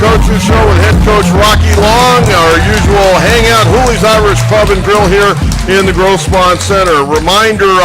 Coaches Show with head coach Rocky Long. Our usual hangout, Hooley's Irish Pub and Grill here in the Grossmont Center. Reminder,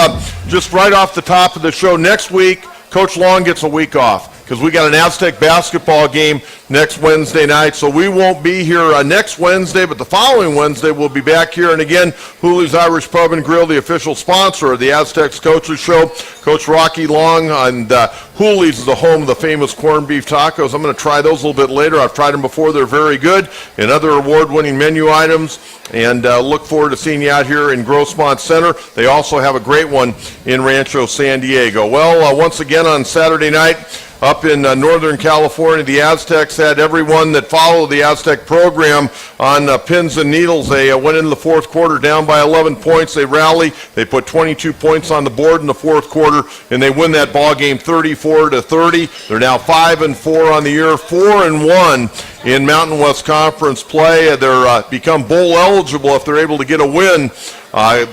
just right off the top of the show, next week, Coach Long gets a week off because we got an Aztec basketball game next Wednesday night, so we won't be here next Wednesday, but the following Wednesday we'll be back here. And again, Hooley's Irish Pub and Grill, the official sponsor of the Aztecs Coaches Show. Coach Rocky Long, and Hooley's is the home of the famous corned beef tacos. I'm going to try those a little bit later. I've tried them before. They're very good, and other award-winning menu items, and look forward to seeing you out here in Grossmont Center. They also have a great one in Rancho San Diego. Well, once again on Saturday night, up in Northern California, the Aztecs had everyone that followed the Aztec program on pins and needles. They went into the fourth quarter down by 11 points. They rallied. They put 22 points on the board in the fourth quarter, and they win that ball game 34-30. They're now 5-4 on the year, 4-1 in Mountain West Conference play. They're become bowl eligible if they're able to get a win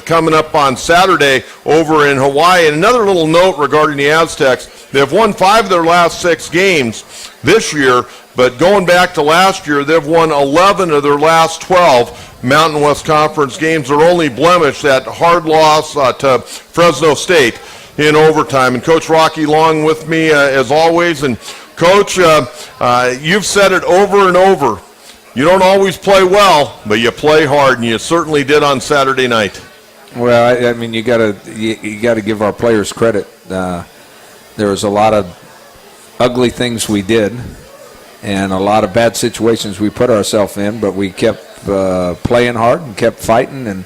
coming up on Saturday over in Hawaii. And another little note regarding the Aztecs, they've won 5 of their last 6 games this year, but going back to last year, they've won 11 of their last 12 Mountain West Conference games. Their only blemish, that hard loss to Fresno State in overtime. And Coach Rocky Long with me as always. And Coach, you've said it over and over. You don't always play well, but you play hard, and you certainly did on Saturday night. Well, I mean, you got to give our players credit. There was a lot of ugly things we did, and a lot of bad situations we put ourselves in, but we kept playing hard and kept fighting, and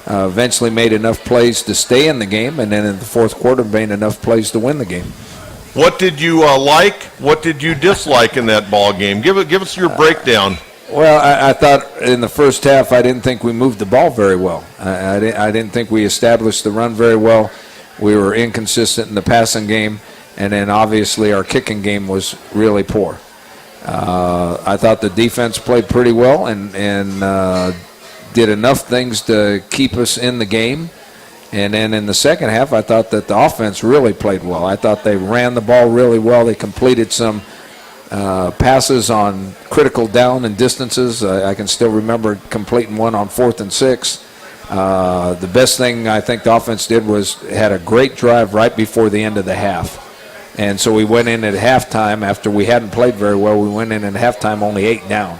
eventually made enough plays to stay in the game, and then in the fourth quarter made enough plays to win the game. What did you like? What did you dislike in that ball game? Give us your breakdown. Well, I thought in the first half I didn't think we moved the ball very well. I didn't think we established the run very well. We were inconsistent in the passing game, and then obviously our kicking game was really poor. I thought the defense played pretty well and did enough things to keep us in the game. And then in the second half, I thought that the offense really played well. I thought they ran the ball really well. They completed some passes on critical down and distances. I can still remember completing one on 4th and 6. The best thing I think the offense did was had a great drive right before the end of the half. And so we went in at halftime after we hadn't played very well. We went in at halftime only 8 down.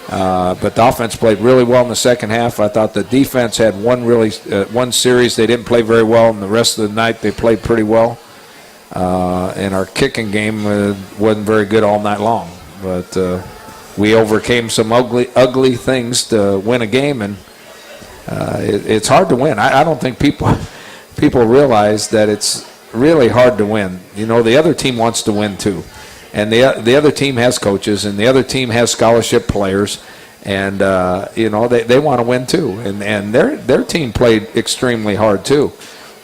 But the offense played really well in the second half. I thought the defense had one series they didn't play very well, and the rest of the night they played pretty well. And our kicking game wasn't very good all night long. But we overcame some ugly things to win a game, and it's hard to win. I don't think people realize that it's really hard to win. You know, the other team wants to win too. And the other team has coaches, and the other team has scholarship players, and they want to win too. And their team played extremely hard too.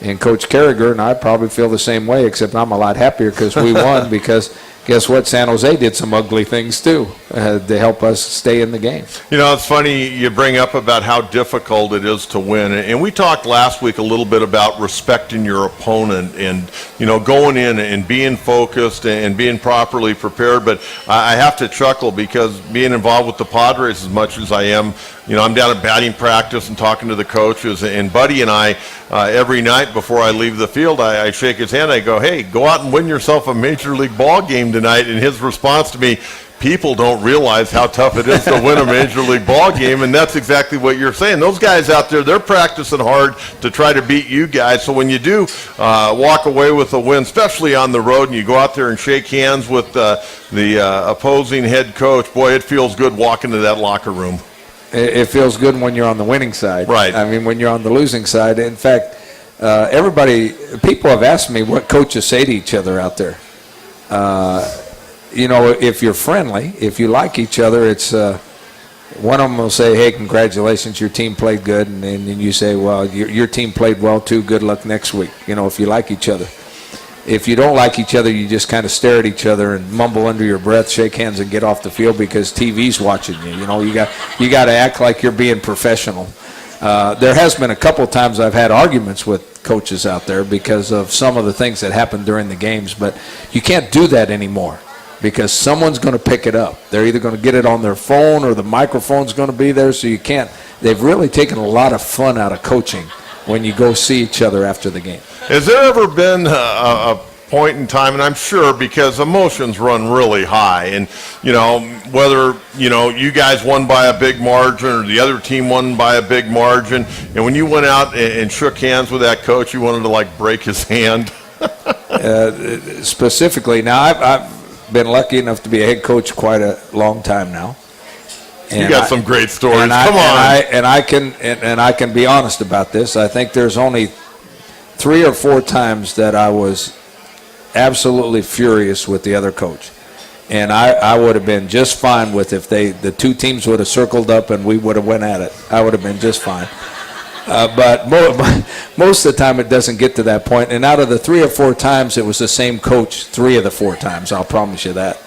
And Coach Carragher and I probably feel the same way, except I'm a lot happier because we won. Because guess what? San Jose did some ugly things too to help us stay in the game. You know, it's funny you bring up about how difficult it is to win. And we talked last week a little bit about respecting your opponent and, you know, going in and being focused and being properly prepared. But I have to chuckle because being involved with the Padres as much as I am, you know, I'm down at batting practice and talking to the coaches, and Buddy and I, every night before I leave the field, I shake his hand. I go, hey, go out and win yourself a major league ball game tonight. And his response to me, people don't realize how tough it is to win a major league ball game, and that's exactly what you're saying. Those guys out there, they're practicing hard to try to beat you guys. So when you do walk away with a win, especially on the road, and you go out there and shake hands with the opposing head coach, boy, it feels good walking to that locker room. It feels good when you're on the winning side. Right. I mean, when you're on the losing side. In fact, people have asked me what coaches say to each other out there. You know, if you're friendly, if you like each other, it's one of them will say, hey, congratulations, your team played good. And then you say, well, your team played well too, good luck next week, you know, if you like each other. If you don't like each other, you just kind of stare at each other and mumble under your breath, shake hands, and get off the field because TV's watching you. You know, you got to act like you're being professional. There has been a couple of times I've had arguments with coaches out there because of some of the things that happened during the games, but you can't do that anymore. because someone's going to pick it up. They're either going to get it on their phone or the microphone's going to be there, so you can't. They've really taken a lot of fun out of coaching when you go see each other after the game. Has there ever been a point in time, and I'm sure because emotions run really high, and whether you guys won by a big margin or the other team won by a big margin, and when you went out and shook hands with that coach, you wanted to like break his hand? Specifically, now I've been lucky enough to be a head coach quite a long time now. And you got some great stories. Come on. And I can be honest about this. I think there's only 3 or 4 times that I was absolutely furious with the other coach, and I would have been just fine with if the 2 teams would have circled up and we would have went at it. I would have been just fine. But most of the time it doesn't get to that point. And out of the 3 or 4 times, it was the same coach 3 of the 4 times. I'll promise you that.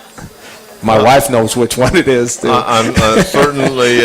My wife knows which one it is, too. I'm certainly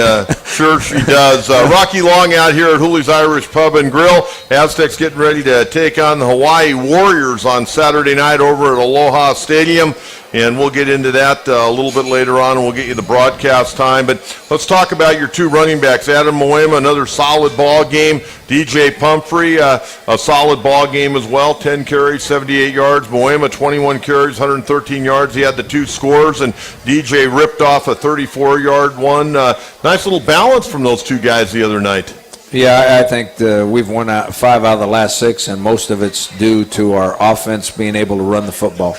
sure she does. Rocky Long out here at Hooley's Irish Pub and Grill. Aztecs getting ready to take on the Hawaii Warriors on Saturday night over at Aloha Stadium. And we'll get into that a little bit later on, and we'll get you the broadcast time. But let's talk about your 2 running backs. Adam Moema, another solid ball game. DJ Pumphrey, a solid ball game as well. 10 carries, 78 yards. Moema, 21 carries, 113 yards. He had the 2 scores, and DJ ripped off a 34-yard one. Nice little balance from those 2 guys the other night. Yeah, I think we've won 5 out of the last 6, and most of it's due to our offense being able to run the football.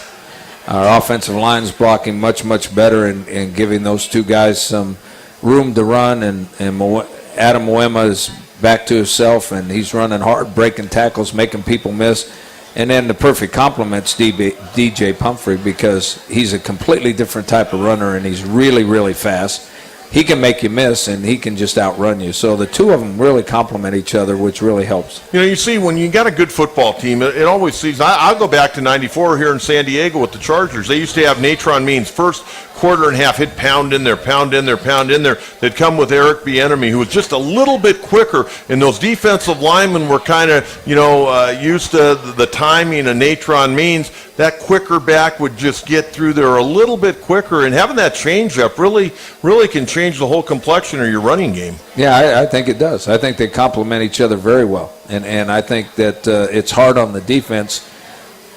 Our offensive line's blocking much, much better and giving those 2 guys some room to run. And Adam Moema is back to himself, and he's running hard, breaking tackles, making people miss. And then the perfect complement's DJ Pumphrey, because he's a completely different type of runner, and he's really, really fast. He can make you miss, and he can just outrun you. So the 2 of them really complement each other, which really helps. You see, when you got a good football team, it always seems. I'll go back to '94 here in San Diego with the Chargers. They used to have Natron Means first quarter and a half, hit pound in there, pound in there, pound in there. They'd come with Eric Bieniemy, who was just a little bit quicker, and those defensive linemen were kind of, used to the timing of Natron Means. That quicker back would just get through there a little bit quicker, and having that changeup really can change the whole complexion of your running game. Yeah, I think it does. I think they complement each other very well, and I think that it's hard on the defense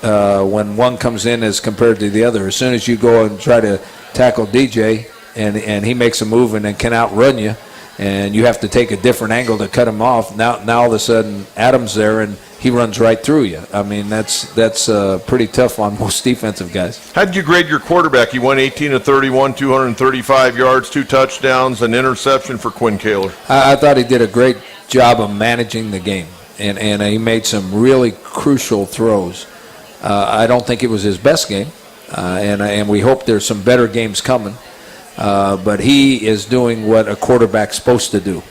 when one comes in as compared to the other. As soon as you go and try to tackle DJ, and he makes a move and then can outrun you, and you have to take a different angle to cut him off. Now all of a sudden, Adam's there, and he runs right through you. I mean, that's pretty tough on most defensive guys. How did you grade your quarterback? He went 18 of 31, 235 yards, 2 touchdowns, an interception for Quinn Kaler. I thought he did a great job of managing the game, and he made some really crucial throws. I don't think it was his best game, and we hope there's some better games coming. But he is doing what a quarterback's supposed to do.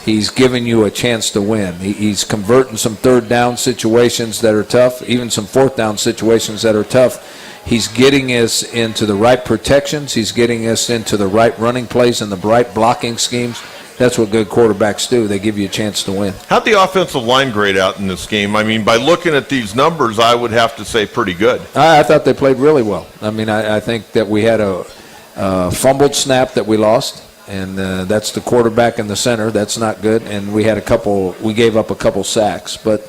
He's giving you a chance to win. He's converting some 3rd down situations that are tough, even some 4th down situations that are tough. He's getting us into the right protections. He's getting us into the right running plays and the right blocking schemes. That's what good quarterbacks do. They give you a chance to win. How'd the offensive line grade out in this game? I mean, by looking at these numbers, I would have to say pretty good. I thought they played really well. I mean, I think that we had a fumbled snap that we lost, and that's the quarterback in the center. That's not good. And we gave up a couple sacks. But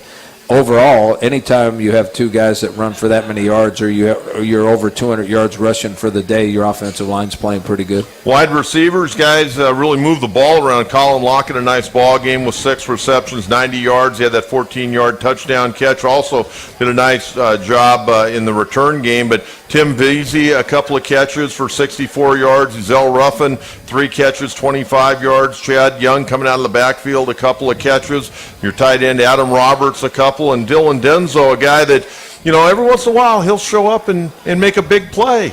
overall, anytime you have 2 guys that run for that many yards, or you're over 200 yards rushing for the day, your offensive line's playing pretty good. Wide receivers, guys really move the ball around. Colin Lockett, a nice ball game with 6 receptions, 90 yards. He had that 14-yard touchdown catch. Also did a nice job in the return game. But Tim Veazey, a couple of catches for 64 yards. Zell Ruffin, 3 catches, 25 yards. Chad Young coming out of the backfield, a couple of catches. Your tight end, Adam Roberts, a couple. And Dylan Denzo, a guy that, every once in a while he'll show up and make a big play.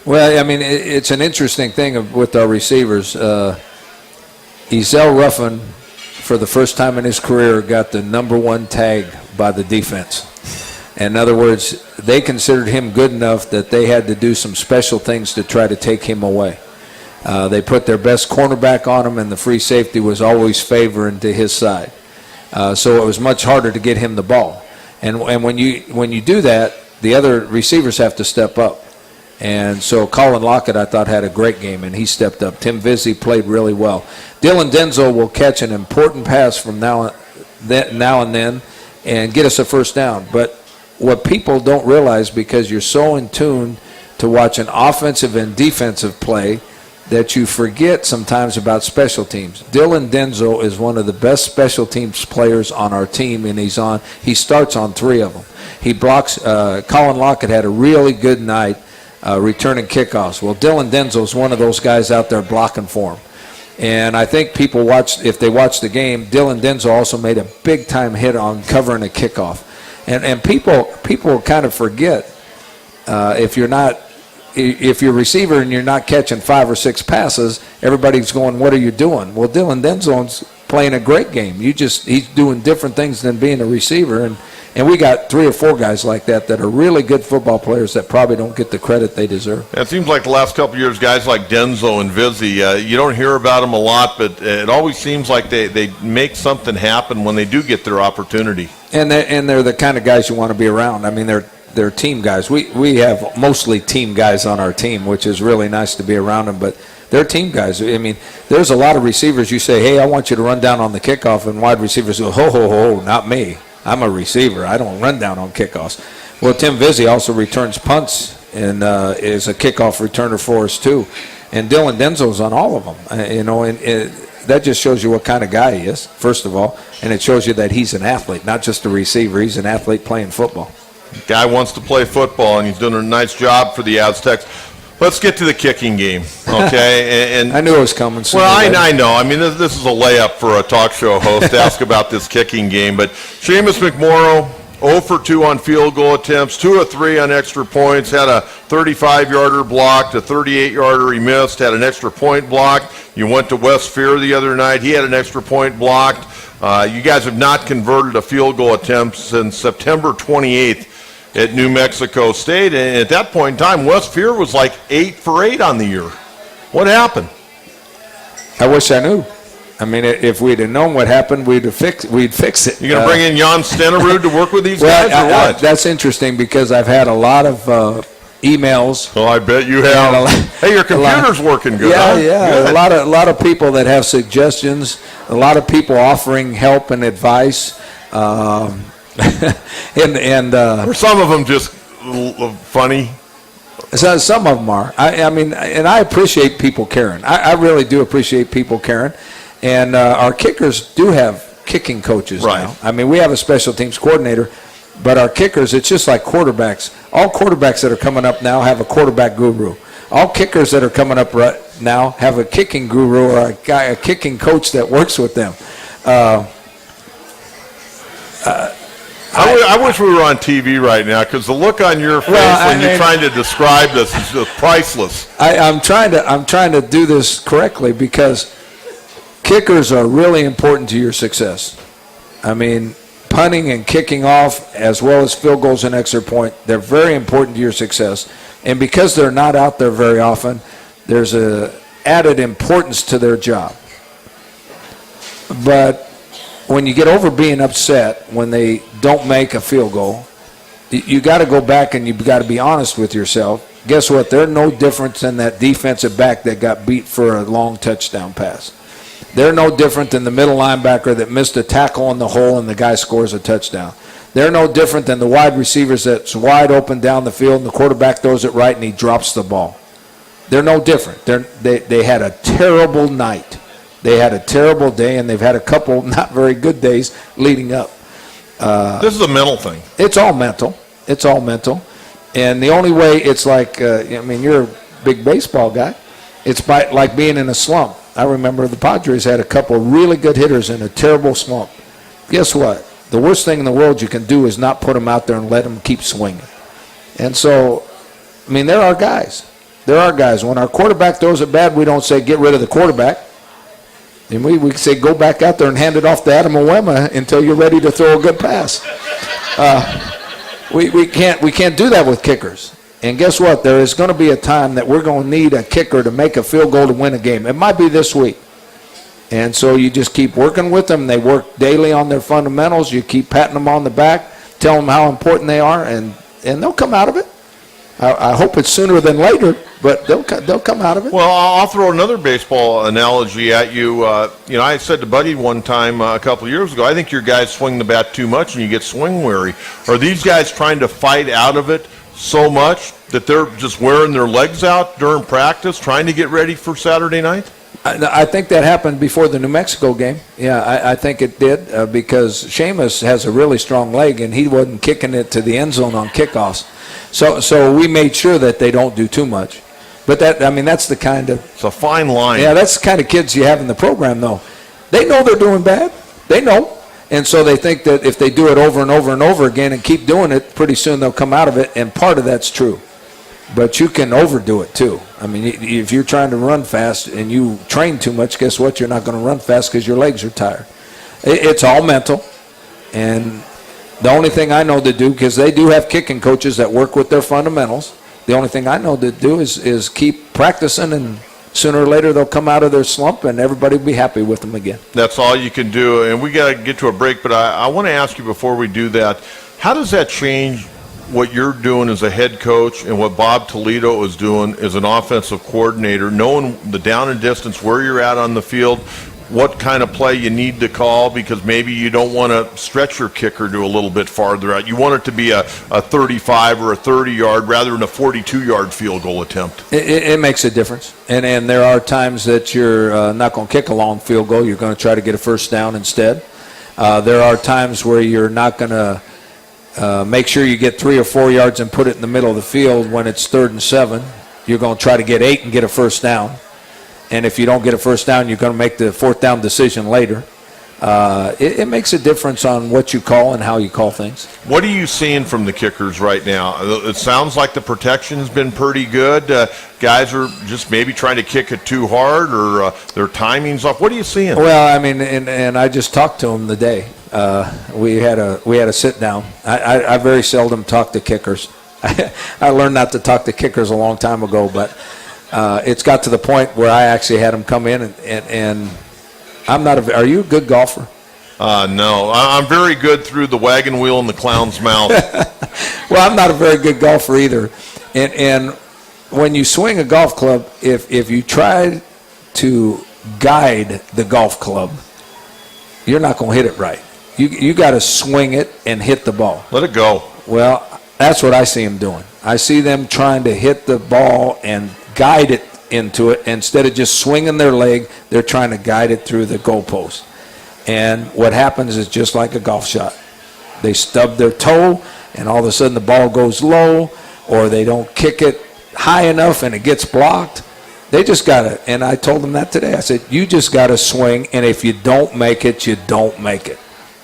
Well, I mean, it's an interesting thing with our receivers. Zell Ruffin, for the first time in his career, got the number 1 tag by the defense. In other words, they considered him good enough that they had to do some special things to try to take him away. They put their best cornerback on him, and the free safety was always favoring to his side. So it was much harder to get him the ball. And when you do that, the other receivers have to step up. And so Colin Lockett, I thought, had a great game, and he stepped up. Tim Vizzi played really well. Dylan Denzel will catch an important pass from now and then and get us a first down. But what people don't realize, because you're so in tune to watch an offensive and defensive play, that you forget sometimes about special teams. Dylan Denzel is one of the best special teams players on our team, and he starts on 3 of them. He blocks. Colin Lockett had a really good night returning kickoffs. Well, Dylan Denzel is one of those guys out there blocking for him. And I think people if they watch the game, Dylan Denzel also made a big-time hit on covering a kickoff. And people kind of forget if you're a receiver and you're not catching 5 or 6 passes, everybody's going, what are you doing? Well, Dylan Denzel's playing a great game. He's doing different things than being a receiver. And we got 3 or 4 guys like that are really good football players that probably don't get the credit they deserve. It seems like the last couple of years, guys like Denzel and Vizzi, you don't hear about them a lot, but it always seems like they make something happen when they do get their opportunity. And they're the kind of guys you want to be around. I mean, they're team guys. We have mostly team guys on our team, which is really nice to be around them, but they're team guys. I mean, there's a lot of receivers you say, hey, I want you to run down on the kickoff, and wide receivers go, ho, ho, ho, not me. I'm a receiver. I don't run down on kickoffs. Well, Tim Vizzi also returns punts and is a kickoff returner for us too. And Dylan Denzel's on all of them. And that just shows you what kind of guy he is, first of all. And it shows you that he's an athlete, not just a receiver. He's an athlete playing football. Guy wants to play football, and he's doing a nice job for the Aztecs. Let's get to the kicking game, okay? And I knew it was coming soon. Well, I know. I mean, this is a layup for a talk show host to ask about this kicking game. But Seamus McMorrow, 0 for 2 on field goal attempts, 2 of 3 on extra points, had a 35-yarder blocked, a 38-yarder he missed, had an extra point blocked. You went to West Fear the other night. He had an extra point blocked. You guys have not converted a field goal attempt since September 28th. At New Mexico State, and at that point in time, West Fear was like 8 for 8 on the year. What happened? I wish I knew. I mean, if we'd have known what happened, we'd fix it. You're going to bring in Jan Stenerud to work with these guys, or what? That's interesting because I've had a lot of emails. Oh, I bet you have. Hey, your computer's working good, yeah, huh? Yeah, Good. A lot of people that have suggestions, a lot of people offering help and advice. Or some of them just funny. So some of them are. I mean, and I appreciate people caring. I really do appreciate people caring. And our kickers do have kicking coaches now. I mean, we have a special teams coordinator, but our kickers, it's just like quarterbacks. All quarterbacks that are coming up now have a quarterback guru. All kickers that are coming up right now have a kicking guru or a kicking coach that works with them. I wish we were on TV right now because the look on your face when you're trying to describe this is just priceless. I'm trying to do this correctly because kickers are really important to your success. I mean, punting and kicking off as well as field goals and extra point, they're very important to your success. And because they're not out there very often, there's a added importance to their job. But when you get over being upset when they don't make a field goal, you got to go back and you've got to be honest with yourself. Guess what? They're no different than that defensive back that got beat for a long touchdown pass. They're no different than the middle linebacker that missed a tackle in the hole and the guy scores a touchdown. They're no different than the wide receivers that's wide open down the field and the quarterback throws it right and he drops the ball. They're no different. They had a terrible night. They had a terrible day, and they've had a couple not very good days leading up. This is a mental thing. It's all mental. It's all mental. And the only way it's like, I mean, you're a big baseball guy. It's like being in a slump. I remember the Padres had a couple really good hitters in a terrible slump. Guess what? The worst thing in the world you can do is not put them out there and let them keep swinging. And so, I mean, there are guys. There are guys. When our quarterback throws it bad, we don't say get rid of the quarterback. And we say go back out there and hand it off to Adam Uwema until you're ready to throw a good pass. We can't do that with kickers. And guess what? There is going to be a time that we're going to need a kicker to make a field goal to win a game. It might be this week. And so you just keep working with them. They work daily on their fundamentals. You keep patting them on the back, tell them how important they are, and they'll come out of it. I hope it's sooner than later, but they'll come out of it. Well, I'll throw another baseball analogy at you. I said to Buddy one time a couple of years ago, I think your guys swing the bat too much and you get swing weary. Are these guys trying to fight out of it so much that they're just wearing their legs out during practice, trying to get ready for Saturday night? I think that happened before the New Mexico game. Yeah, I think it did because Seamus has a really strong leg, and he wasn't kicking it to the end zone on kickoffs. So we made sure that they don't do too much. But that's the kind of... It's a fine line. Yeah, that's the kind of kids you have in the program, though. They know they're doing bad. They know. And so they think that if they do it over and over and over again and keep doing it, pretty soon they'll come out of it, and part of that's true. But you can overdo it, too. I mean, if you're trying to run fast and you train too much, guess what? You're not going to run fast because your legs are tired. It's all mental. And the only thing I know to do, because they do have kicking coaches that work with their fundamentals, the only thing I know to do is keep practicing, and sooner or later they'll come out of their slump and everybody will be happy with them again. That's all you can do. And we got to get to a break, but I want to ask you before we do that, how does that change what you're doing as a head coach and what Bob Toledo is doing as an offensive coordinator, knowing the down and distance, where you're at on the field, what kind of play you need to call, because maybe you don't want to stretch your kicker to a little bit farther out. You want it to be a 35 or a 30-yard rather than a 42-yard field goal attempt. It makes a difference. And there are times that you're not going to kick a long field goal. You're going to try to get a first down instead. There are times where you're not going to make sure you get 3 or 4 yards and put it in the middle of the field when it's 3rd and 7. You're going to try to get 8 and get a first down. And if you don't get a first down, you're going to make the 4th down decision later. It makes a difference on what you call and how you call things. What are you seeing from the kickers right now? It sounds like the protection has been pretty good. Guys are just maybe trying to kick it too hard, or their timing's off. What are you seeing? Well, I mean, and I just talked to him today. We had a sit down. I very seldom talk to kickers. I learned not to talk to kickers a long time ago, but it's got to the point where I actually had him come in and I'm not are you a good golfer? No, I'm very good through the wagon wheel and the clown's mouth. Well, I'm not a very good golfer either. And when you swing a golf club, if you try to guide the golf club, you're not going to hit it right. You got to swing it and hit the ball. Let it go. Well, that's what I see them doing. I see them trying to hit the ball and guide it into it. Instead of just swinging their leg, they're trying to guide it through the goalpost. And what happens is just like a golf shot. They stub their toe, and all of a sudden the ball goes low, or they don't kick it high enough and it gets blocked. They just got to, and I told them that today. I said, you just got to swing, and if you don't make it, you don't make it.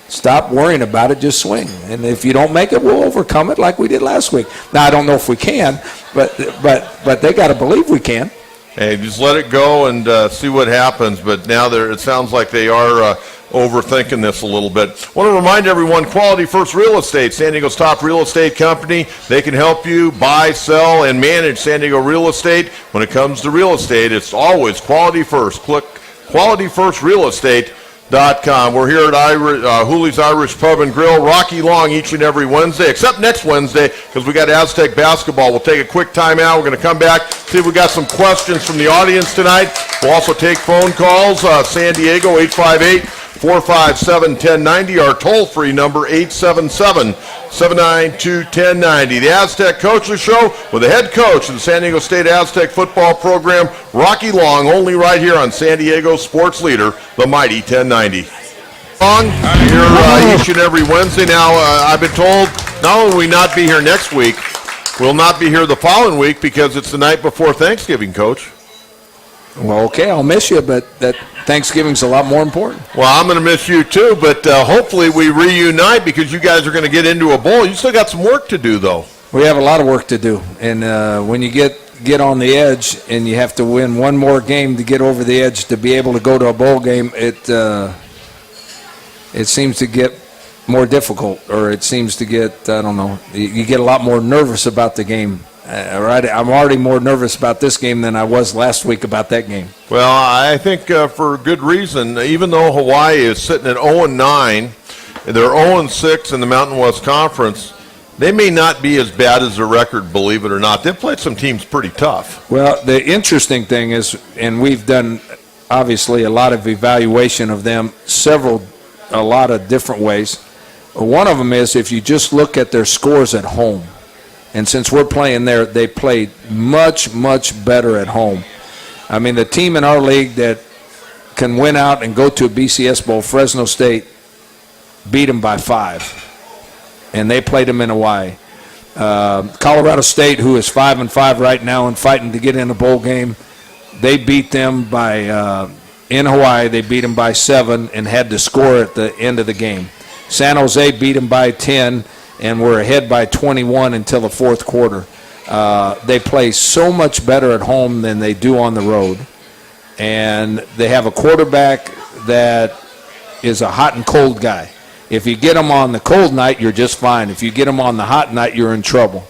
Stop worrying about it, just swing. And if you don't make it, we'll overcome it like we did last week. Now, I don't know if we can, but they got to believe we can. Hey, just let it go and see what happens. But now it sounds like they are overthinking this a little bit. I want to remind everyone, Quality First Real Estate, San Diego's top real estate company. They can help you buy, sell, and manage San Diego real estate. When it comes to real estate, it's always Quality First. Click qualityfirstrealestate.com. We're here at Hooley's Irish Pub and Grill, Rocky Long each and every Wednesday, except next Wednesday because we got Aztec basketball. We'll take a quick timeout. We're going to come back, see if we got some questions from the audience tonight. We'll also take phone calls. San Diego, 858-457-1090. Our toll-free number, 877-792-1090. The Aztec Coaches Show with the head coach of the San Diego State Aztec football program, Rocky Long, only right here on San Diego Sports Leader, the mighty 1090. Long, here each and every Wednesday. Now, I've been told not only will we not be here next week, we'll not be here the following week because it's the night before Thanksgiving, Coach. Well, okay, I'll miss you, but that Thanksgiving's a lot more important. Well, I'm going to miss you too, but hopefully we reunite because you guys are going to get into a bowl. You still got some work to do, though. We have a lot of work to do, and when you get on the edge and you have to win one more game to get over the edge to be able to go to a bowl game, it seems to get more difficult, or it seems to get, I don't know, you get a lot more nervous about the game. I'm already more nervous about this game than I was last week about that game. Well, I think for good reason. Even though Hawaii is sitting at 0-9, they're 0-6 in the Mountain West Conference, they may not be as bad as their record, believe it or not. They've played some teams pretty tough. Well, the interesting thing is, and we've done obviously a lot of evaluation of them a lot of different ways. One of them is if you just look at their scores at home. And since we're playing there, they played much, much better at home. I mean, the team in our league that can win out and go to a BCS Bowl, Fresno State, beat them by 5. And they played them in Hawaii. Colorado State, who is 5-5 right now and fighting to get in a bowl game, they beat them by in Hawaii. They beat them by 7 and had to score at the end of the game. San Jose beat them by 10 and were ahead by 21 until the fourth quarter. They play so much better at home than they do on the road. And they have a quarterback that is a hot and cold guy. If you get him on the cold night, you're just fine. If you get him on the hot night, you're in trouble.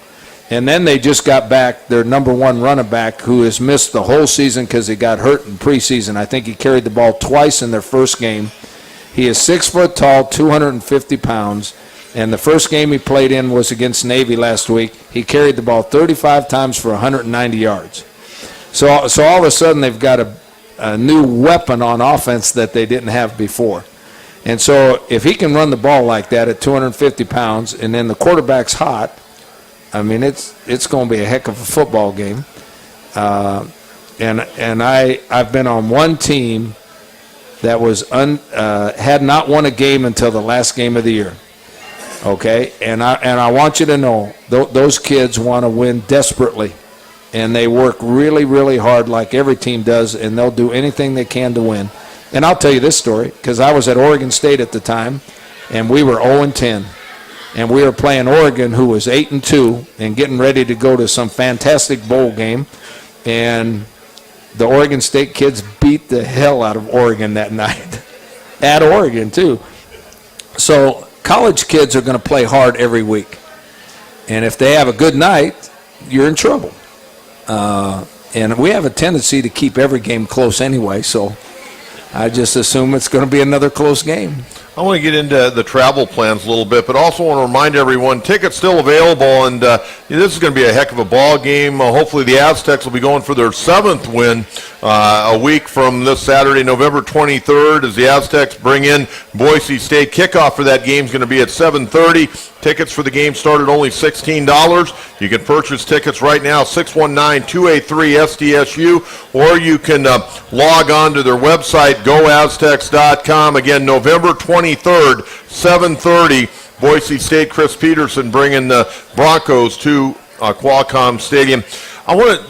And then they just got back their number one running back, who has missed the whole season because he got hurt in preseason. I think he carried the ball twice in their first game. He is 6 foot tall, 250 pounds, and the first game he played in was against Navy last week. He carried the ball 35 times for 190 yards. So all of a sudden they've got a new weapon on offense that they didn't have before. And so if he can run the ball like that at 250 pounds and then the quarterback's hot, I mean, it's going to be a heck of a football game. And I've been on one team that was had not won a game until the last game of the year. Okay, and I want you to know those kids want to win desperately, and they work really, really hard like every team does, and they'll do anything they can to win. And I'll tell you this story because I was at Oregon State at the time, and we were 0-10. And we were playing Oregon, who was 8-2, and getting ready to go to some fantastic bowl game. And the Oregon State kids beat the hell out of Oregon that night. At Oregon, too. So college kids are going to play hard every week. And if they have a good night, you're in trouble. And we have a tendency to keep every game close anyway, so I just assume it's going to be another close game. I want to get into the travel plans a little bit, but also want to remind everyone, tickets still available, and this is going to be a heck of a ball game. Hopefully the Aztecs will be going for their 7th win a week from this Saturday, November 23rd, as the Aztecs bring in Boise State. Kickoff for that game is going to be at 7:30. Tickets for the game start at only $16. You can purchase tickets right now, 619-283-SDSU, or you can log on to their website, goaztecs.com. Again, November 23rd, 7:30, Boise State. Chris Peterson bringing the Broncos to Qualcomm Stadium.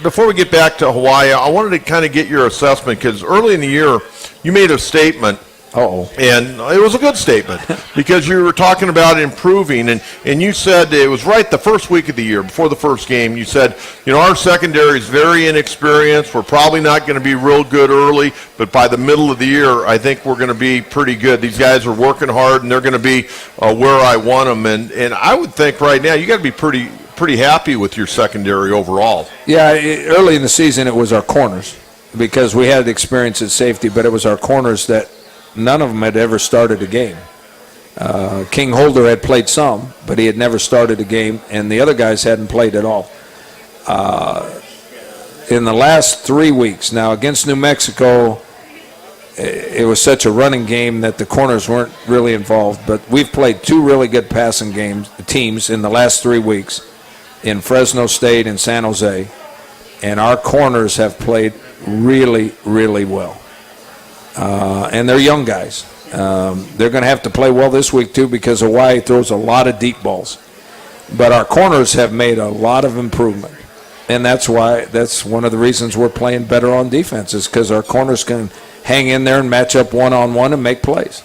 Before we get back to Hawaii, I wanted to kind of get your assessment, because early in the year, you made a statement. And it was a good statement because you were talking about improving, and you said it was right the first week of the year before the first game. You said, our secondary is very inexperienced. We're probably not going to be real good early, but by the middle of the year, I think we're going to be pretty good. These guys are working hard, and they're going to be where I want them. And I would think right now you got to be pretty happy with your secondary overall. Yeah, early in the season it was our corners because we had experience at safety, but it was our corners that none of them had ever started a game. King Holder had played some, but he had never started a game, and the other guys hadn't played at all. In the last 3 weeks, now against New Mexico, it was such a running game that the corners weren't really involved, but we've played 2 really good passing teams in the last 3 weeks in Fresno State and San Jose, and our corners have played really, really well. And they're young guys. They're going to have to play well this week, too, because Hawaii throws a lot of deep balls. But our corners have made a lot of improvement. And that's one of the reasons we're playing better on defense, is because our corners can hang in there and match up one-on-one and make plays.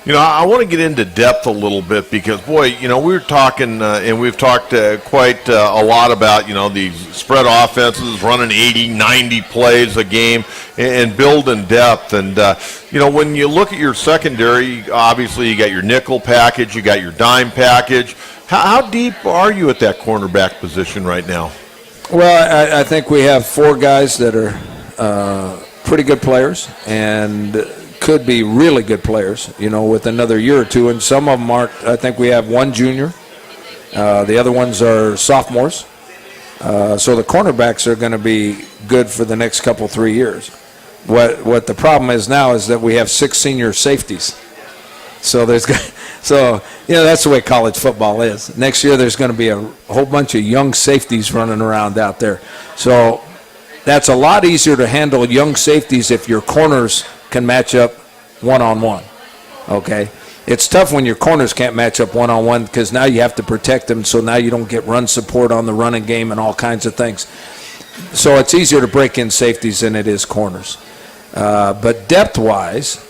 I want to get into depth a little bit because, boy, we were talking, and we've talked quite a lot about, these spread offenses, running 80, 90 plays a game, and building depth. And, when you look at your secondary, obviously you got your nickel package, you got your dime package. How deep are you at that cornerback position right now? Well, I think we have 4 guys that are pretty good players, and could be really good players, with another year or two, and some of them aren't. I think we have 1 junior, The other ones are sophomores. So the cornerbacks are going to be good for the next 3 years. What the problem is now is that we have 6 senior safeties. So that's the way college football is. Next year there's going to be a whole bunch of young safeties running around out there. So that's a lot easier to handle young safeties if your corners can match up one-on-one. Okay? It's tough when your corners can't match up one-on-one because now you have to protect them, so now you don't get run support on the running game and all kinds of things. So it's easier to break in safeties than it is corners. But depth-wise,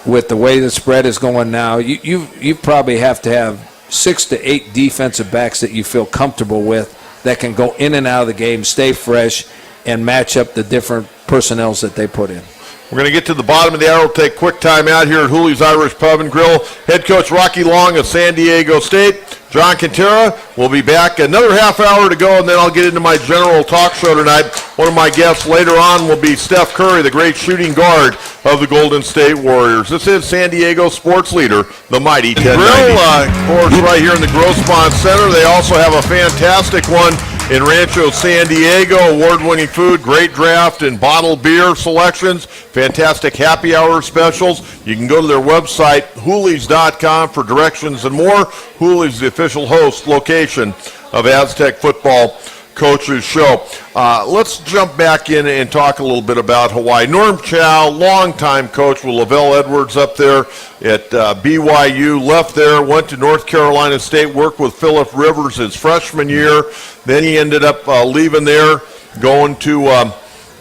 with the way the spread is going now, you probably have to have 6 to 8 defensive backs that you feel comfortable with that can go in and out of the game, stay fresh, and match up the different personnels that they put in. We're going to get to the bottom of the hour. We'll take a quick time out here at Hooley's Irish Pub and Grill. Head coach Rocky Long of San Diego State. John Quintera will be back. Another half hour to go, and then I'll get into my general talk show tonight. One of my guests later on will be Steph Curry, the great shooting guard of the Golden State Warriors. This is San Diego sports leader, the mighty 1090. Grill, of course, right here in the Grossmont Center. They also have a fantastic one in Rancho San Diego, award-winning food, great draft and bottled beer selections, fantastic happy hour specials. You can go to their website, Hoolies.com, for directions and more. Hoolies, the official host location of Aztec Football Coaches Show. Let's jump back in and talk a little bit about Hawaii. Norm Chow, longtime coach with Lavelle Edwards up there at BYU, left there, went to North Carolina State, worked with Phillip Rivers his freshman year. Then he ended up leaving there, going to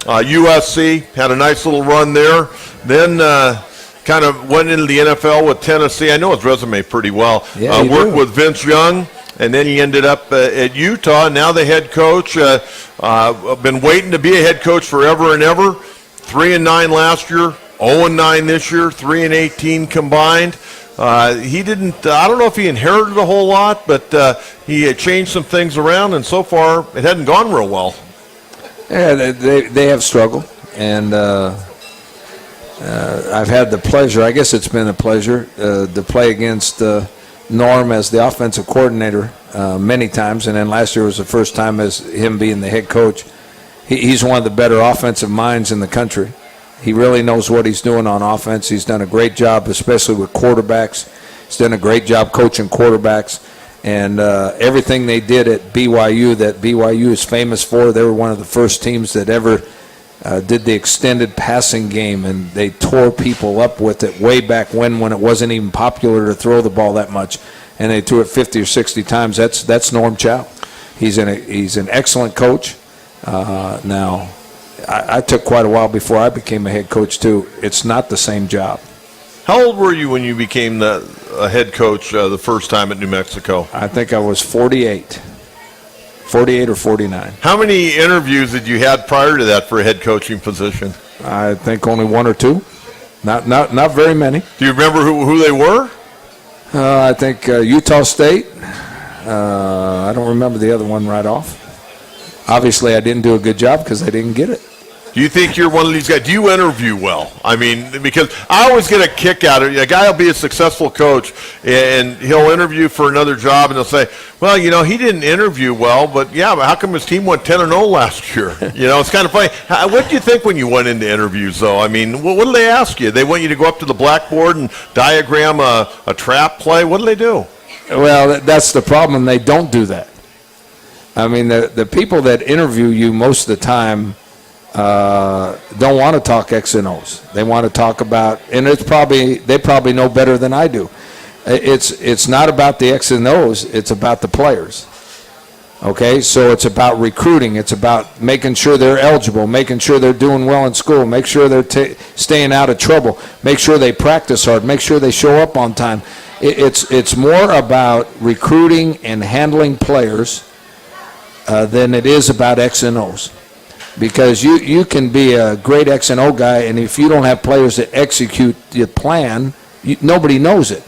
USC, had a nice little run there. Then kind of went into the NFL with Tennessee. I know his resume pretty well. Yeah, worked with Vince Young. And then he ended up at Utah, now the head coach. Been waiting to be a head coach forever and ever. 3-9 last year, 0-9 this year, 3-18 combined. He didn't, I don't know if he inherited a whole lot, but he had changed some things around, and so far it hadn't gone real well. Yeah, they have struggled, and I've had the pleasure, I guess it's been a pleasure, to play against Norm as the offensive coordinator many times, and then last year was the first time as him being the head coach. He's one of the better offensive minds in the country. He really knows what he's doing on offense. He's done a great job, especially with quarterbacks. He's done a great job coaching quarterbacks. And everything they did at BYU that BYU is famous for, they were one of the first teams that ever did the extended passing game, and they tore people up with it way back when it wasn't even popular to throw the ball that much, and they threw it 50 or 60 times. That's Norm Chow. He's an excellent coach. Now, I took quite a while before I became a head coach too. It's not the same job. How old were you when you became the head coach the first time at New Mexico? I think I was 48 or 49. How many interviews had you had prior to that for a head coaching position? I think only 1 or 2. Not very many. Do you remember who they were? I think Utah State. I don't remember the other one right off. Obviously, I didn't do a good job because I didn't get it. Do you think you're one of these guys? Do you interview well? I mean, because I always get a kick out of it. A guy will be a successful coach, and he'll interview for another job, and they'll say, well, he didn't interview well, but yeah, but how come his team went 10-0 last year? It's kind of funny. What did you think when you went into interviews, though? I mean, what did they ask you? They want you to go up to the blackboard and diagram a trap play? What do they do? Well, that's the problem. They don't do that. I mean, the people that interview you most of the time don't want to talk X and O's. They want to talk about, and they probably know better than I do. It's not about the X and O's. It's about the players. Okay, so it's about recruiting. It's about making sure they're eligible, making sure they're doing well in school, make sure they're staying out of trouble, make sure they practice hard, make sure they show up on time. It's more about recruiting and handling players than it is about X and O's. Because you can be a great X and O guy, and if you don't have players that execute your plan, nobody knows it.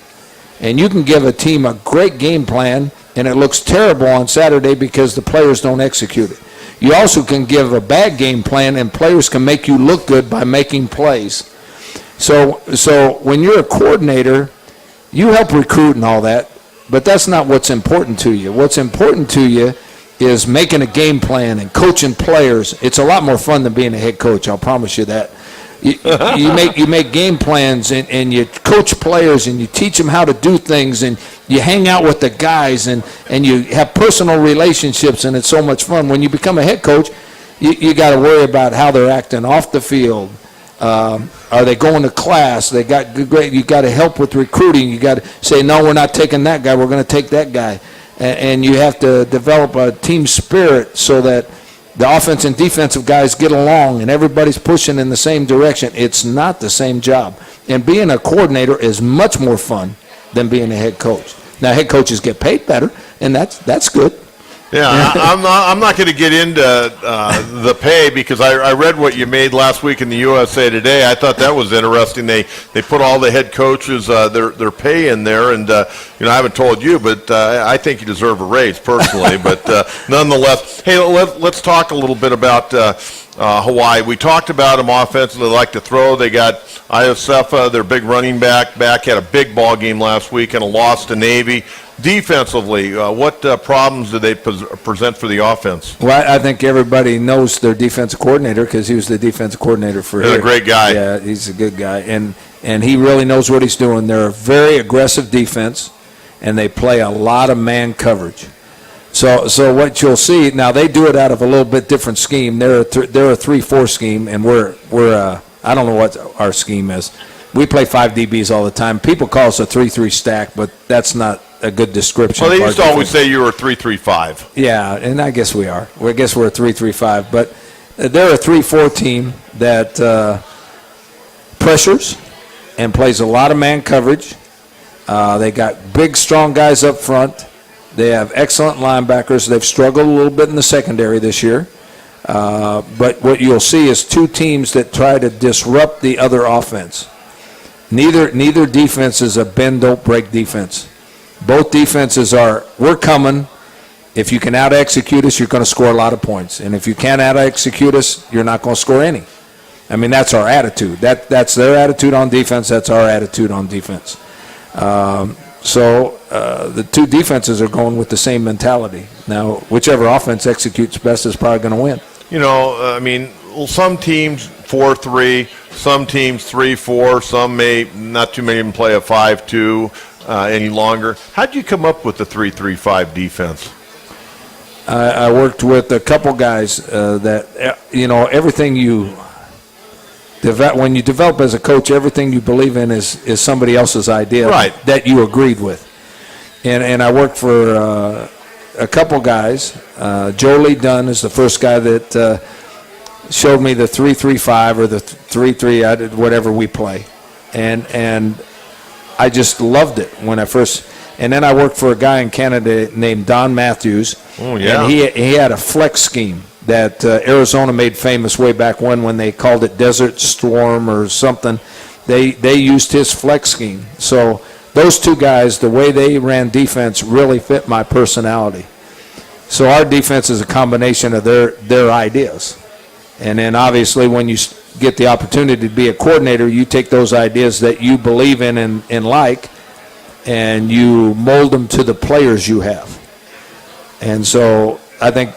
And you can give a team a great game plan, and it looks terrible on Saturday because the players don't execute it. You also can give a bad game plan, and players can make you look good by making plays. So when you're a coordinator, you help recruit and all that, But that's not what's important to you. What's important to you is making a game plan and coaching players. It's a lot more fun than being a head coach, I'll promise you that. You make game plans and you coach players and you teach them how to do things and you hang out with the guys and you have personal relationships, and it's so much fun. When you become a head coach, you got to worry about how they're acting off the field. Are they going to class? They got great. You got to help with recruiting. You got to say, no, we're not taking that guy. We're going to take that guy. And you have to develop a team spirit so that the offense and defensive guys get along and everybody's pushing in the same direction. It's not the same job. And being a coordinator is much more fun than being a head coach. Now, head coaches get paid better, and that's good. Yeah, I'm not going to get into the pay because I read what you made last week in the USA Today. I thought that was interesting. They put all the head coaches their pay in there, and I haven't told you, but I think you deserve a raise personally. But nonetheless, hey, let's talk a little bit about Hawaii. We talked about them offensively. They like to throw. They got Iosefa, their big running back, had a big ball game last week and a loss to Navy. Defensively, what problems do they present for the offense? Well, I think everybody knows their defensive coordinator because he was the defensive coordinator for He's a great guy. Yeah, he's a good guy, and he really knows what he's doing. They're a very aggressive defense, and they play a lot of man coverage. So what you'll see now, they do it out of a little bit different scheme. They're a 3-4 scheme, and we're I don't know what our scheme is. We play 5 DBs all the time. People call us a 3-3 stack, but that's not a good description. Well, they used to always say you were a 3-3-5. Yeah, and I guess we are. I guess we're a 3-3-5, but they're a 3-4 team that pressures and plays a lot of man coverage. They got big, strong guys up front. They have excellent linebackers. They've struggled a little bit in the secondary this year. But what you'll see is 2 teams that try to disrupt the other offense. Neither defense is a bend-don't-break defense. Both defenses are, we're coming. If you can out-execute us, you're going to score a lot of points. And if you can't out-execute us, you're not going to score any. I mean, that's our attitude. That's their attitude on defense. That's our attitude on defense. So the 2 defenses are going with the same mentality. Now, whichever offense executes best is probably going to win. I mean, some teams 4-3, some teams 3-4, some not too many of them play a 5-2 any longer. How did you come up with the 3-3-5 defense? I worked with a couple guys that, everything you when you develop as a coach, everything you believe in is somebody else's idea that you agreed with. And I worked for a couple guys. Joe Lee Dunn is the first guy that showed me the 3-3-5 or the 3-3, whatever we play. And I just loved it when I first – and then I worked for a guy in Canada named Don Matthews. Oh, yeah. And he had a flex scheme that Arizona made famous way back when they called it Desert Storm or something. They used his flex scheme. So those 2 guys, the way they ran defense really fit my personality. So our defense is a combination of their ideas. And then obviously when you get the opportunity to be a coordinator, you take those ideas that you believe in and like, and you mold them to the players you have. And so I think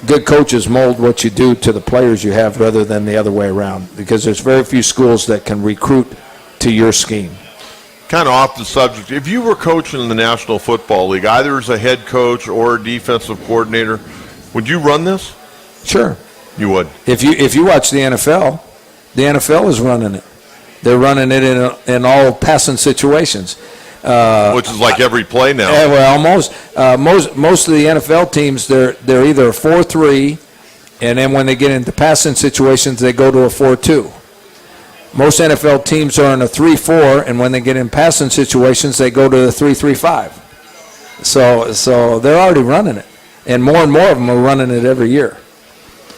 good coaches mold what you do to the players you have rather than the other way around, because there's very few schools that can recruit to your scheme. Kind of off the subject, if you were coaching in the National Football League, either as a head coach or a defensive coordinator, would you run this? Sure. You would. If you watch the NFL is running it. They're running it in all passing situations. Which is like every play now. Well, most of the NFL teams, they're either a 4-3, and then when they get into passing situations, they go to a 4-2. Most NFL teams are in a 3-4, and when they get in passing situations, they go to the 3-3-5. So they're already running it, and more of them are running it every year.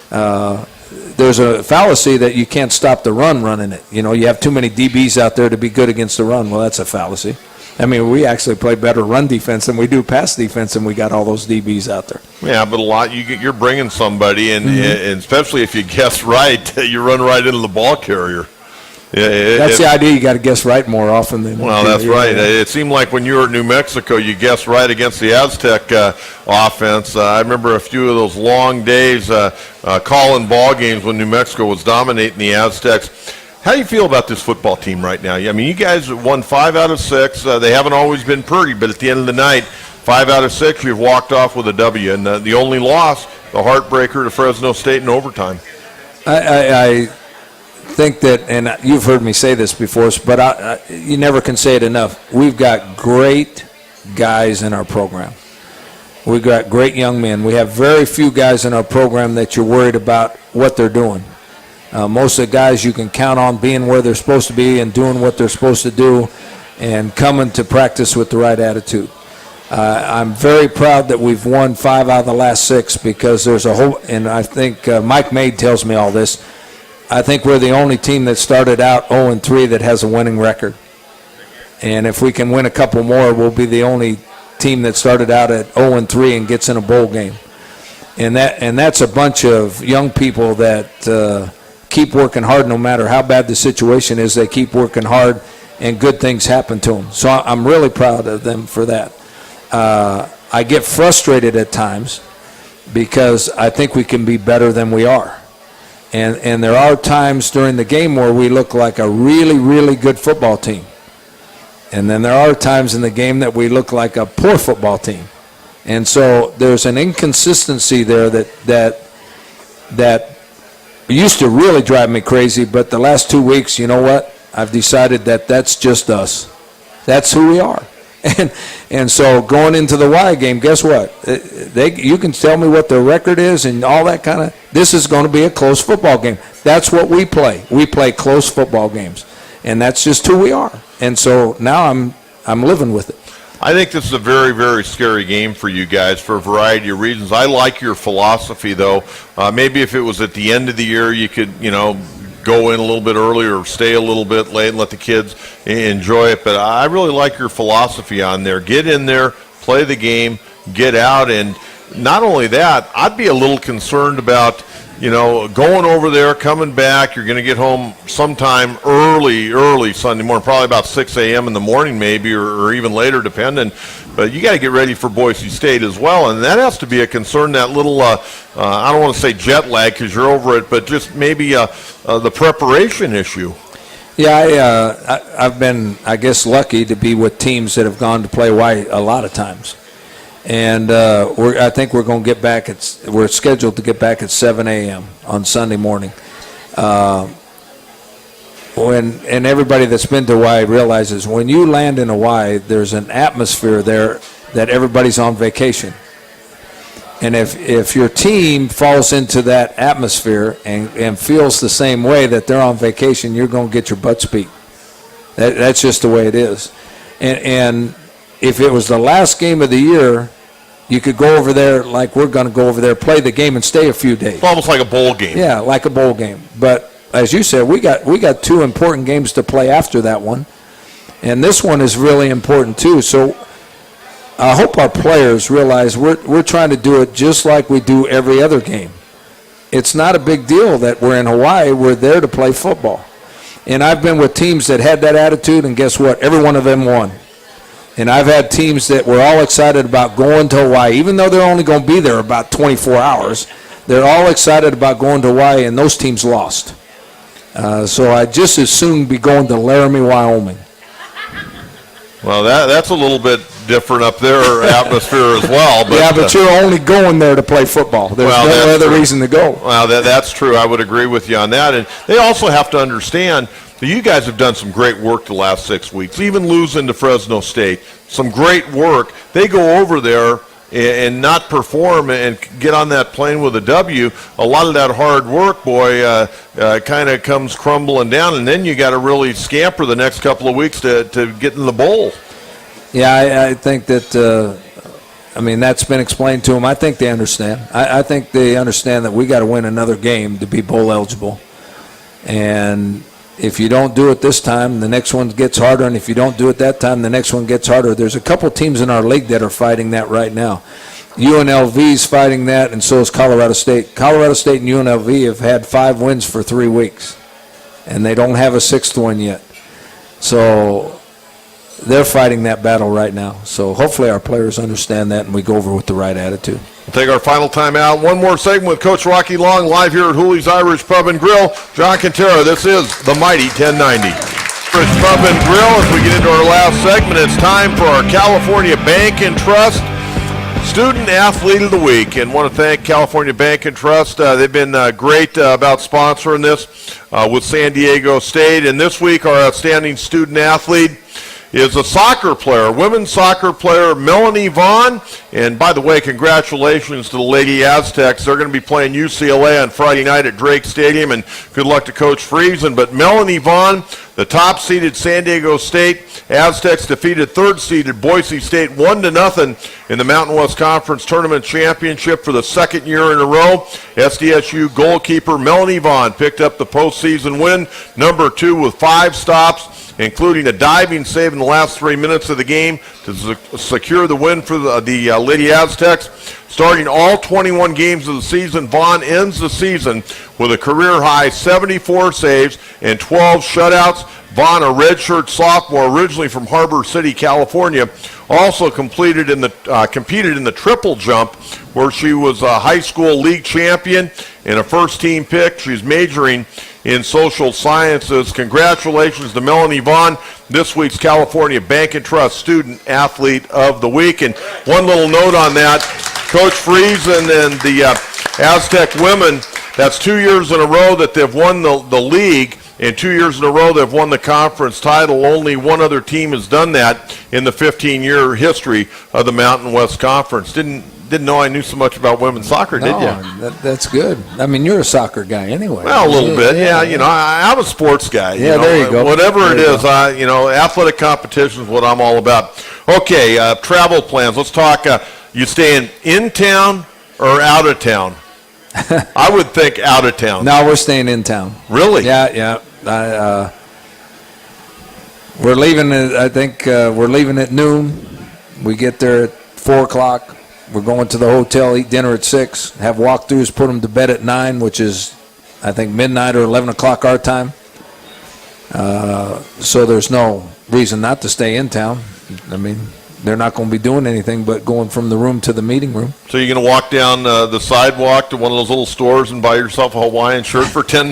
There's a fallacy that you can't stop the run running it. You have too many DBs out there to be good against the run. Well, that's a fallacy. I mean, we actually play better run defense than we do pass defense, and we got all those DBs out there. Yeah, but a lot you're bringing somebody, and especially if you guess right, you run right into the ball carrier. That's the idea. You got to guess right more often than. Well, that's right. It seemed like when you were at New Mexico, you guessed right against the Aztec offense. I remember a few of those long days calling ball games when New Mexico was dominating the Aztecs. How do you feel about this football team right now? I mean, you guys won 5 out of 6. They haven't always been pretty, but at the end of the night, 5 out of 6, you've walked off with a W. And the only loss, the heartbreaker to Fresno State in overtime. I think that, and you've heard me say this before, but you never can say it enough. We've got great guys in our program. We've got great young men. We have very few guys in our program that you're worried about what they're doing. Most of the guys you can count on being where they're supposed to be and doing what they're supposed to do and coming to practice with the right attitude. I'm very proud that we've won 5 out of the last 6 because there's a whole, and I think Mike Maid tells me all this, I think we're the only team that started out 0-3 that has a winning record. And if we can win a couple more, we'll be the only team that started out at 0-3 and gets in a bowl game. And that's a bunch of young people that keep working hard no matter how bad the situation is. They keep working hard, and good things happen to them. So I'm really proud of them for that. I get frustrated at times because I think we can be better than we are. And there are times during the game where we look like a really, really good football team. And then there are times in the game that we look like a poor football team. And so there's an inconsistency there that used to really drive me crazy, but the last 2 weeks, you know what? I've decided that that's just us. That's who we are. And so going into the Y game, guess what? You can tell me what their record is and all that kind of, this is going to be a close football game. That's what we play. We play close football games. And that's just who we are. And so now I'm living with it. I think this is a very, very scary game for you guys for a variety of reasons. I like your philosophy, though. Maybe if it was at the end of the year, you could, go in a little bit earlier or stay a little bit late and let the kids enjoy it. But I really like your philosophy on there. Get in there, play the game, get out. And not only that, I'd be a little concerned about going over there, coming back. You're going to get home sometime early Sunday morning, probably about 6 a.m. in the morning maybe, or even later, depending. But you got to get ready for Boise State as well, and that has to be a concern, that little, I don't want to say jet lag because you're over it, but just maybe the preparation issue. Yeah, I've been, I guess, lucky to be with teams that have gone to play Y a lot of times. And I think we're going to get back we're scheduled to get back at 7 a.m. on Sunday morning. And everybody that's been to Y realizes when you land in a Y, there's an atmosphere there that everybody's on vacation. And if your team falls into that atmosphere and feels the same way that they're on vacation, you're going to get your butts beat. That's just the way it is. And if it was the last game of the year, you could go over there like we're going to go over there, play the game, and stay a few days. It's almost like a bowl game. Yeah, like a bowl game. But as you said, we got 2 important games to play after that one, and this one is really important too. So I hope our players realize we're trying to do it just like we do every other game. It's not a big deal that we're in Hawaii. We're there to play football. And I've been with teams that had that attitude, and guess what? Every one of them won. And I've had teams that were all excited about going to Hawaii, even though they're only going to be there about 24 hours. They're all excited about going to Hawaii, and those teams lost. So I'd just as soon be going to Laramie, Wyoming. Well, that's a little bit different up there atmosphere as well. But, but you're only going there to play football. There's no other reason to go. Well, that's true. I would agree with you on that. And they also have to understand that you guys have done some great work the last 6 weeks, even losing to Fresno State. Some great work. They go over there and not perform and get on that plane with a W. A lot of that hard work, boy, kind of comes crumbling down, and then you got to really scamper the next couple of weeks to get in the bowl. Yeah, I think that, that's been explained to them. I think they understand. I think they understand that we got to win another game to be bowl eligible. And if you don't do it this time, the next one gets harder, and if you don't do it that time, the next one gets harder. There's a couple teams in our league that are fighting that right now. UNLV's fighting that, and so is Colorado State. Colorado State and UNLV have had 5 wins for 3 weeks. and they don't have a sixth one yet. So they're fighting that battle right now. So hopefully our players understand that and we go over with the right attitude. We'll take our final time out. One more segment with Coach Rocky Long live here at Hooley's Irish Pub and Grill. John Quintero, this is the Mighty 1090. Irish Pub and Grill, as we get into our last segment, it's time for our California Bank and Trust Student Athlete of the Week. And want to thank California Bank and Trust. They've been great about sponsoring this with San Diego State. And this week, our outstanding student athlete is a soccer player, women's soccer player, Melanie Vaughn. And by the way, congratulations to the Lady Aztecs. They're going to be playing UCLA on Friday night at Drake Stadium, and good luck to Coach Friesen. But Melanie Vaughn, the top-seeded San Diego State Aztecs defeated third-seeded Boise State 1-0 in the Mountain West Conference Tournament Championship for the second year in a row. SDSU goalkeeper Melanie Vaughn picked up the postseason win, number 2 with 5 stops, including a diving save in the last 3 minutes of the game to secure the win for the Lady Aztecs. Starting all 21 games of the season, Vaughn ends the season with a career-high 74 saves and 12 shutouts. Vaughn, a redshirt sophomore originally from Harbor City, California, also competed in the triple jump, where she was a high school league champion and a first-team pick. She's majoring in social sciences. Congratulations to Melanie Vaughn, this week's California Bank and Trust Student Athlete of the Week. And one little note on that, Coach Friesen and the Aztec women, that's 2 years in a row that they've won the league, and 2 years in a row they've won the conference title. Only one other team has done that in the 15-year history of the Mountain West Conference. Didn't know I knew so much about women's soccer, did you? That's good. I mean, you're a soccer guy anyway. Well, a little bit, yeah. You know, I'm a sports guy. Yeah, there you go. Whatever it is, athletic competition is what I'm all about. Okay, travel plans. Let's talk. You staying in town or out of town? I would think out of town. No, we're staying in town. Really? Yeah. We're leaving at, I think we're leaving at noon. We get there at 4 o'clock. We're going to the hotel, eat dinner at 6, have walkthroughs, put them to bed at 9, which is, I think, midnight or 11 o'clock our time. So there's no reason not to stay in town. I mean, they're not going to be doing anything but going from the room to the meeting room. So you're going to walk down the sidewalk to one of those little stores and buy yourself a Hawaiian shirt for $10?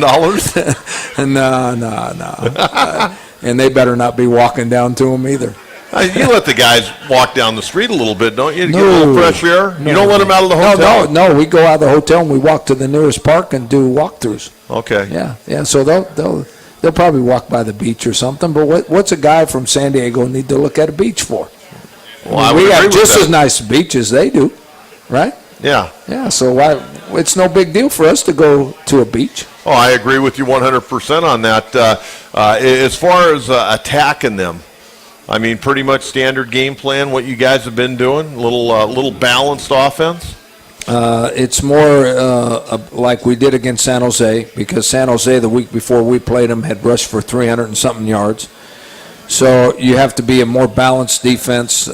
No. And they better not be walking down to them either. You let the guys walk down the street a little bit, don't you, to get a little fresh air? No. You don't let them out of the hotel? No. We go out of the hotel and we walk to the nearest park and do walkthroughs. Okay. Yeah. So they'll probably walk by the beach or something. But what's a guy from San Diego need to look at a beach for? Well, we have just as nice a beach as they do, right? Yeah. Yeah. So it's no big deal for us to go to a beach. Oh, I agree with you 100% on that. As far as attacking them, I mean, pretty much standard game plan, what you guys have been doing, little balanced offense? It's more like we did against San Jose, because San Jose, the week before we played them, had rushed for 300 and something yards. So you have to be a more balanced defense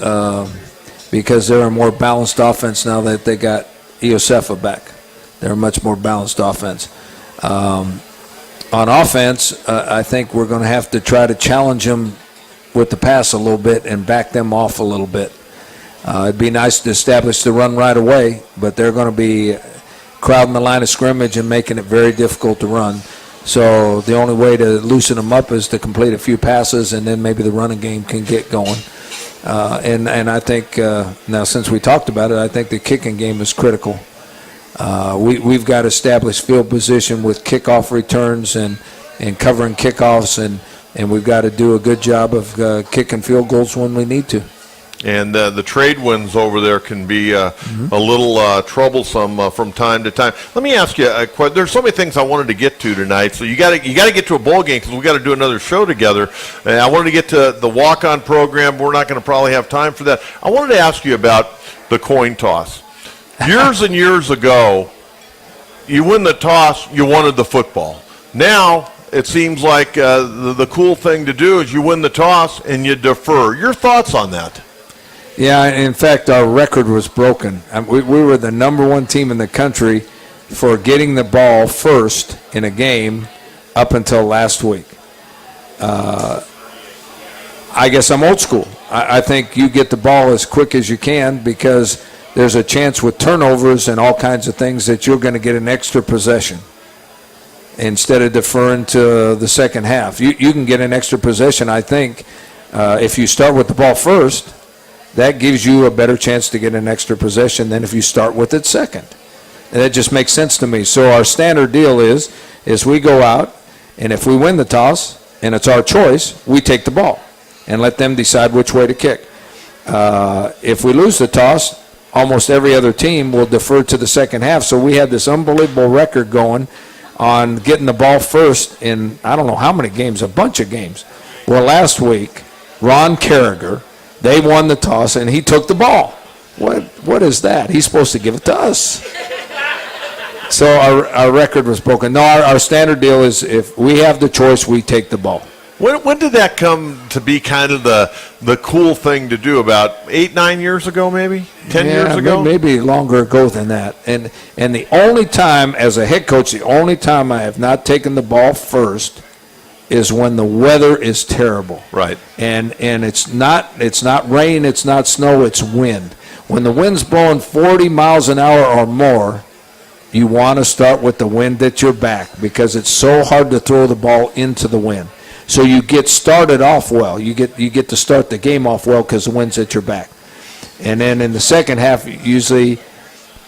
because they're a more balanced offense now that they got Iosefa back. They're a much more balanced offense. On offense, I think we're going to have to try to challenge them with the pass a little bit and back them off a little bit. It'd be nice to establish the run right away, but they're going to be crowding the line of scrimmage and making it very difficult to run. So the only way to loosen them up is to complete a few passes, and then maybe the running game can get going. And I think, now since we talked about it, I think the kicking game is critical. We've got to establish field position with kickoff returns and covering kickoffs, and we've got to do a good job of kicking field goals when we need to. And the trade winds over there can be a little troublesome from time to time. Let me ask you a question. There's so many things I wanted to get to tonight. So you got to get to a bowl game because we got to do another show together. And I wanted to get to the walk-on program. We're not going to probably have time for that. I wanted to ask you about the coin toss. Years and years ago, you win the toss, you wanted the football. Now it seems like the cool thing to do is you win the toss and you defer. Your thoughts on that? Yeah, in fact, our record was broken. We were the number one team in the country for getting the ball first in a game up until last week. I guess I'm old school. I think you get the ball as quick as you can because there's a chance with turnovers and all kinds of things that you're going to get an extra possession instead of deferring to the second half. You can get an extra possession, I think, if you start with the ball first. That gives you a better chance to get an extra possession than if you start with it second. And that just makes sense to me. So our standard deal is we go out, and if we win the toss and it's our choice, we take the ball and let them decide which way to kick. If we lose the toss, almost every other team will defer to the second half. So we had this unbelievable record going on getting the ball first in I don't know how many games, a bunch of games. Well, last week, Ron Carragher, they won the toss, and he took the ball. What is that? He's supposed to give it to us. So our record was broken. No, our standard deal is if we have the choice, we take the ball. When did that come to be kind of the cool thing to do? About 8-9 years ago, maybe 10 years ago. Maybe longer ago than that. And the only time, as a head coach, the only time I have not taken the ball first is when the weather is terrible. Right. And it's not rain, it's not snow, it's wind. When the wind's blowing 40 miles an hour or more, you want to start with the wind at your back because it's so hard to throw the ball into the wind. So you get started off well. You get to start the game off well because the wind's at your back. And then in the second half, usually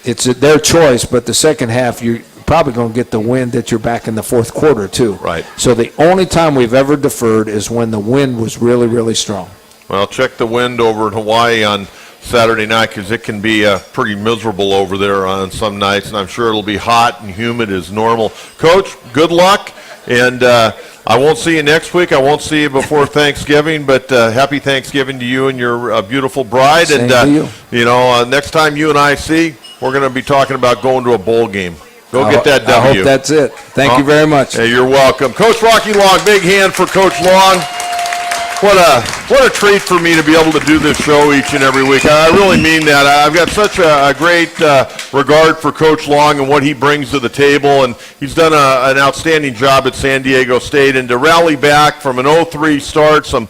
it's their choice, but the second half you're probably going to get the wind at your back in the fourth quarter too. Right. So the only time we've ever deferred is when the wind was really, really strong. Well, check the wind over in Hawaii on Saturday night because it can be pretty miserable over there on some nights, and I'm sure it'll be hot and humid as normal. Coach, good luck, and I won't see you next week. I won't see you before Thanksgiving, but happy Thanksgiving to you and your beautiful bride. Same and to you. You know, next time you and I see, we're going to be talking about going to a bowl game. Go get that W. I hope that's it. Thank you very much. Hey, you're welcome. Coach Rocky Long, big hand for Coach Long. What a treat for me to be able to do this show each and every week. I really mean that. I've got such a great regard for Coach Long and what he brings to the table, and he's done an outstanding job at San Diego State. And to rally back from an 0-3 start, some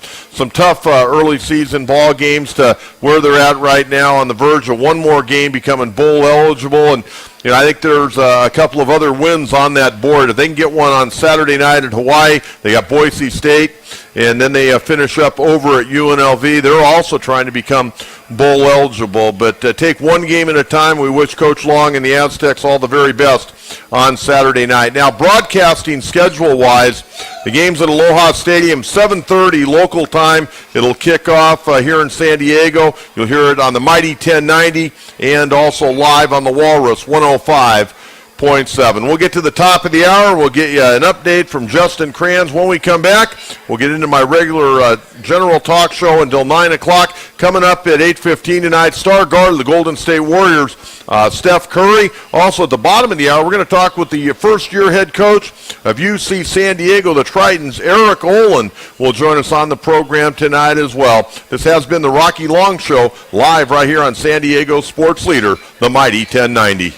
tough early season ball games to where they're at right now on the verge of one more game becoming bowl eligible. And you know, I think there's a couple of other wins on that board. If they can get one on Saturday night at Hawaii, they got Boise State, and then they finish up over at UNLV. They're also trying to become bowl eligible. But take one game at a time. We wish Coach Long and the Aztecs all the very best on Saturday night. Now, broadcasting schedule-wise, the game's at Aloha Stadium, 7:30 local time. It'll kick off here in San Diego. You'll hear it on the Mighty 1090 and also live on the Walrus 105.7. We'll get to the top of the hour. We'll get you an update from Justin Kranz. When we come back, we'll get into my regular general talk show until 9 o'clock. Coming up at 8:15 tonight, star guard of the Golden State Warriors, Steph Curry. Also at the bottom of the hour, we're going to talk with the first-year head coach of UC San Diego, the Tritons, Eric Olin, will join us on the program tonight as well. This has been the Rocky Long Show, live right here on San Diego Sports Leader, the Mighty 1090.